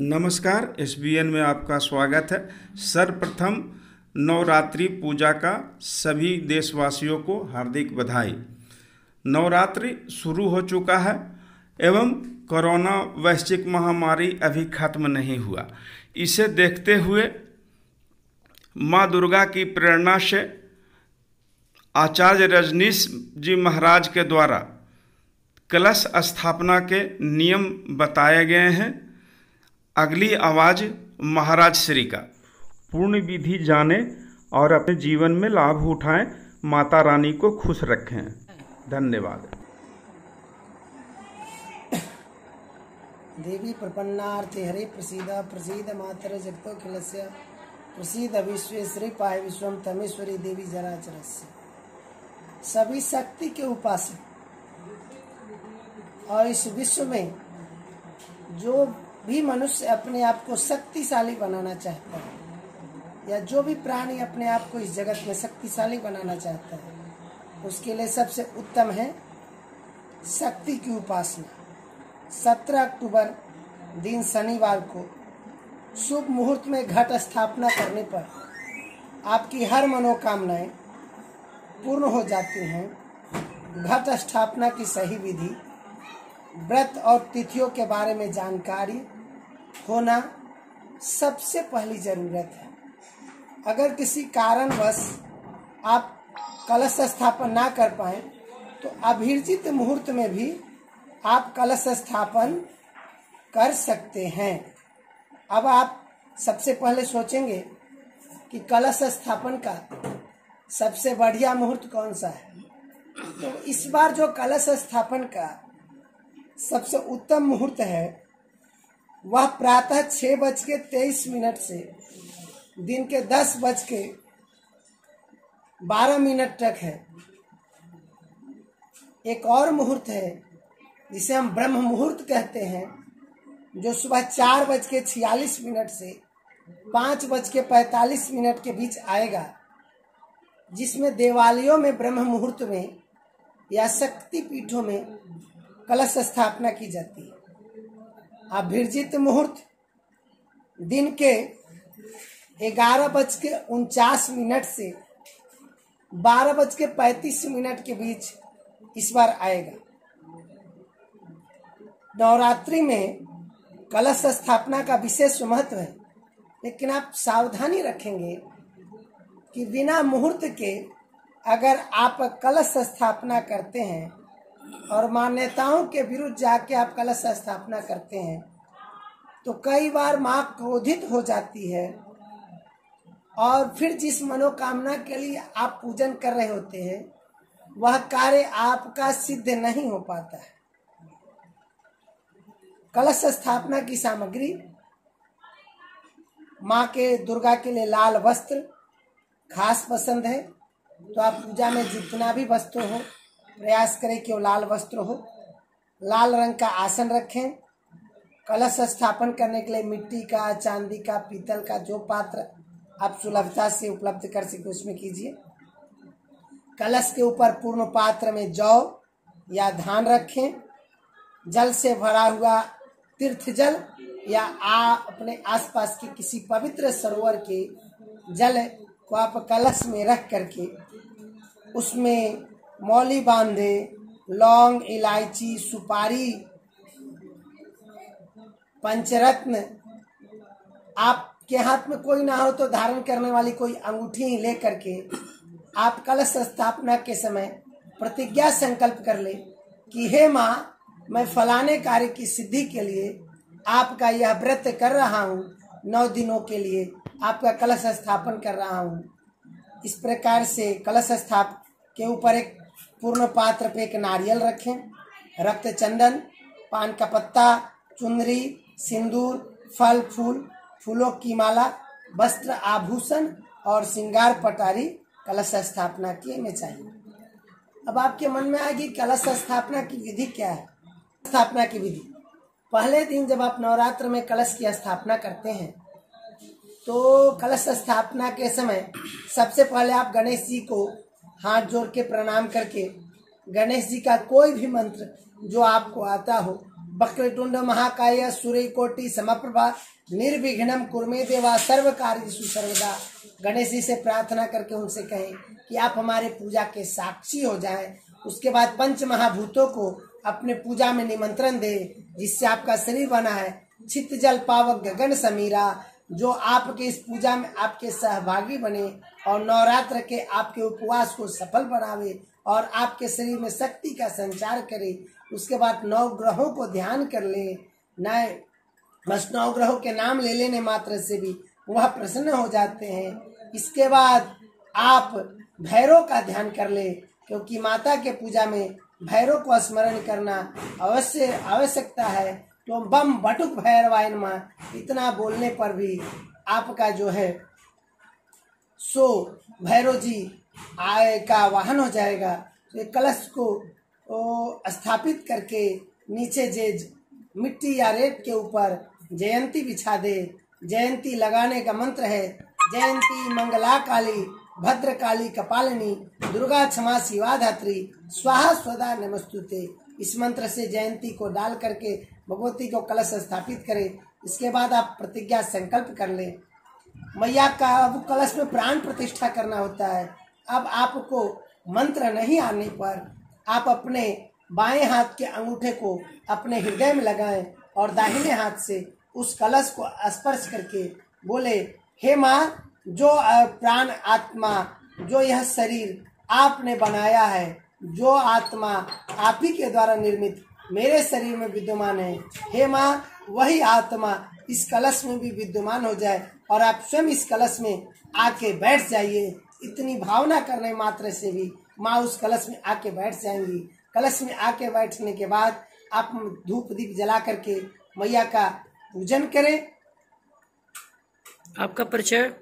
नमस्कार, SBN में आपका स्वागत है। सर्वप्रथम नवरात्रि पूजा का सभी देशवासियों को हार्दिक बधाई। नवरात्रि शुरू हो चुका है एवं कोरोना वैश्विक महामारी अभी खत्म नहीं हुआ। इसे देखते हुए माँ दुर्गा की प्रेरणा से आचार्य रजनीश जी महाराज के द्वारा कलश स्थापना के नियम बताए गए हैं। अगली आवाज़ महाराज श्री का। पूर्ण विधि जाने और अपने जीवन में लाभ उठाएं, माता रानी को खुश रखें। धन्यवाद। देवी प्रपन्नार्थे हरे प्रसीदा प्रसीद मातर जगतो खिलस्य प्रसीद विश्वेश्वरी पाय विश्वम तमेश्वरी देवी जराचरस्य। सभी शक्ति के उपासक और इस विश्व में जो भी मनुष्य अपने आप को शक्तिशाली बनाना चाहता है या जो भी प्राणी अपने आप को इस जगत में शक्तिशाली बनाना चाहता है, उसके लिए सबसे उत्तम है शक्ति की उपासना। 17 अक्टूबर दिन शनिवार को शुभ मुहूर्त में घट स्थापना करने पर आपकी हर मनोकामनाएं पूर्ण हो जाती हैं। घट स्थापना की सही विधि, व्रत और तिथियों के बारे में जानकारी होना सबसे पहली जरूरत है। अगर किसी कारणवश आप कलश स्थापन ना कर पाए तो अभिर्जित मुहूर्त में भी आप कलश स्थापन कर सकते हैं। अब आप सबसे पहले सोचेंगे कि कलश स्थापन का सबसे बढ़िया मुहूर्त कौन सा है। तो इस बार जो कलश स्थापन का सबसे उत्तम मुहूर्त है वह प्रातः 6:23 से दिन के 10:12 तक है। एक और मुहूर्त है जिसे हम ब्रह्म मुहूर्त कहते हैं, जो सुबह 4:46 से 5:45 के बीच आएगा, जिसमें देवालयों में ब्रह्म मुहूर्त में या शक्ति पीठों में कलश स्थापना की जाती है। अभिर्जित मुहूर्त दिन के 11:49 से 12:35 के बीच इस बार आएगा। नवरात्रि में कलश स्थापना का विशेष महत्व है, लेकिन आप सावधानी रखेंगे कि बिना मुहूर्त के अगर आप कलश स्थापना करते हैं और मान्यताओं के विरुद्ध जाके आप कलश स्थापना करते हैं तो कई बार माँ क्रोधित हो जाती है और फिर जिस मनोकामना के लिए आप पूजन कर रहे होते हैं वह कार्य आपका सिद्ध नहीं हो पाता है। कलश स्थापना की सामग्री, माँ के दुर्गा के लिए लाल वस्त्र खास पसंद है, तो आप पूजा में जितना भी वस्त्र हो प्रयास करें कि वो लाल वस्त्र हो। लाल रंग का आसन रखें। कलश स्थापन करने के लिए मिट्टी का, चांदी का, पीतल का जो पात्र आप सुलभता से उपलब्ध कर सके उसमें कीजिए। कलश के ऊपर पूर्ण पात्र में जौ या धान रखें। जल से भरा हुआ तीर्थ जल या अपने आसपास के किसी पवित्र सरोवर के जल को आप कलश में रख करके उसमें मौली बांधे, लौंग, इलायची, सुपारी, पंचरत्न, आपके हाथ में कोई ना हो तो धारण करने वाली कोई अंगूठी ले करके आप कलश स्थापना के समय प्रतिज्ञा संकल्प कर ले कि हे माँ, मैं फलाने कार्य की सिद्धि के लिए आपका यह व्रत कर रहा हूँ, 9 दिनों के लिए आपका कलश स्थापन कर रहा हूँ। इस प्रकार से कलश स्थापना के ऊपर एक पूर्ण पात्र पे एक नारियल रखें, रक्त चंदन, पान का पत्ता, चुनरी, सिंदूर, फल फूल, फूलों की माला, वस्त्र, आभूषण और श्रृंगार पटारी कलश स्थापना की में चाहिए। अब आपके मन में आएगी कलश स्थापना की विधि क्या है। स्थापना की विधि, पहले दिन जब आप नवरात्र में कलश की स्थापना करते हैं तो कलश स्थापना के समय सबसे पहले आप गणेश जी को हाथ जोड़ के प्रणाम करके गणेश जी का कोई भी मंत्र जो आपको आता हो वक्रतुंड महाकाय सूर्यकोटि समप्रभा निर्विघ्नं कुरुमे देवा सर्व कार्येषु सर्वदा। गणेश जी से प्रार्थना करके उनसे कहें कि आप हमारे पूजा के साक्षी हो जाएं। उसके बाद पंच महाभूतों को अपने पूजा में निमंत्रण दे, जिससे आपका शरीर बना है चित्त जल पावक गगन समीरा, जो आपके इस पूजा में आपके सहभागी बने और नवरात्र के आपके उपवास को सफल बनावे और आपके शरीर में शक्ति का संचार करे। उसके बाद 9 ग्रहों को ध्यान कर ले, न बस 9 ग्रहों के नाम ले लेने मात्र से भी वह प्रसन्न हो जाते हैं। इसके बाद आप भैरव का ध्यान कर ले, क्योंकि माता के पूजा में भैरव को स्मरण करना अवश्य आवश्यकता है। तो बम बटुक भैरवाय नमः इतना बोलने पर भी आपका जो है सो भैरव जी आय का वाहन हो जाएगा। तो कलश को स्थापित करके नीचे जे मिट्टी या रेत के ऊपर जयंती बिछा दे। जयंती लगाने का मंत्र है जयंती मंगला काली भद्र काली कपालिनी दुर्गा क्षमा शिवा धात्री स्वाहा स्वदा नमस्तुते। इस मंत्र से जयंती को डाल करके भगवती को कलश स्थापित करें। इसके बाद आप प्रतिज्ञा संकल्प कर लें। मैया का अब कलश में प्राण प्रतिष्ठा करना होता है। अब आपको मंत्र नहीं आने पर आप अपने बाएं हाथ के अंगूठे को अपने हृदय में लगाएं और दाहिने हाथ से उस कलश को स्पर्श करके बोले, हे माँ, जो प्राण आत्मा, जो यह शरीर आपने बनाया है, जो आत्मा आप ही के द्वारा निर्मित मेरे शरीर में विद्यमान है, हे माँ, वही आत्मा इस कलश में भी विद्यमान हो जाए और आप स्वयं इस कलश में आके बैठ जाइए। इतनी भावना करने मात्र से भी माँ उस कलश में आके बैठ जाएंगी। कलश में आके बैठने के बाद आप धूप दीप जला करके मैया का पूजन करें। आपका परिचय?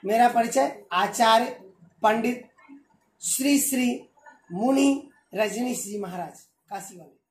मेरा परिचय आचार्य पंडित श्री श्री मुनि रजनीश जी महाराज काशी वाले।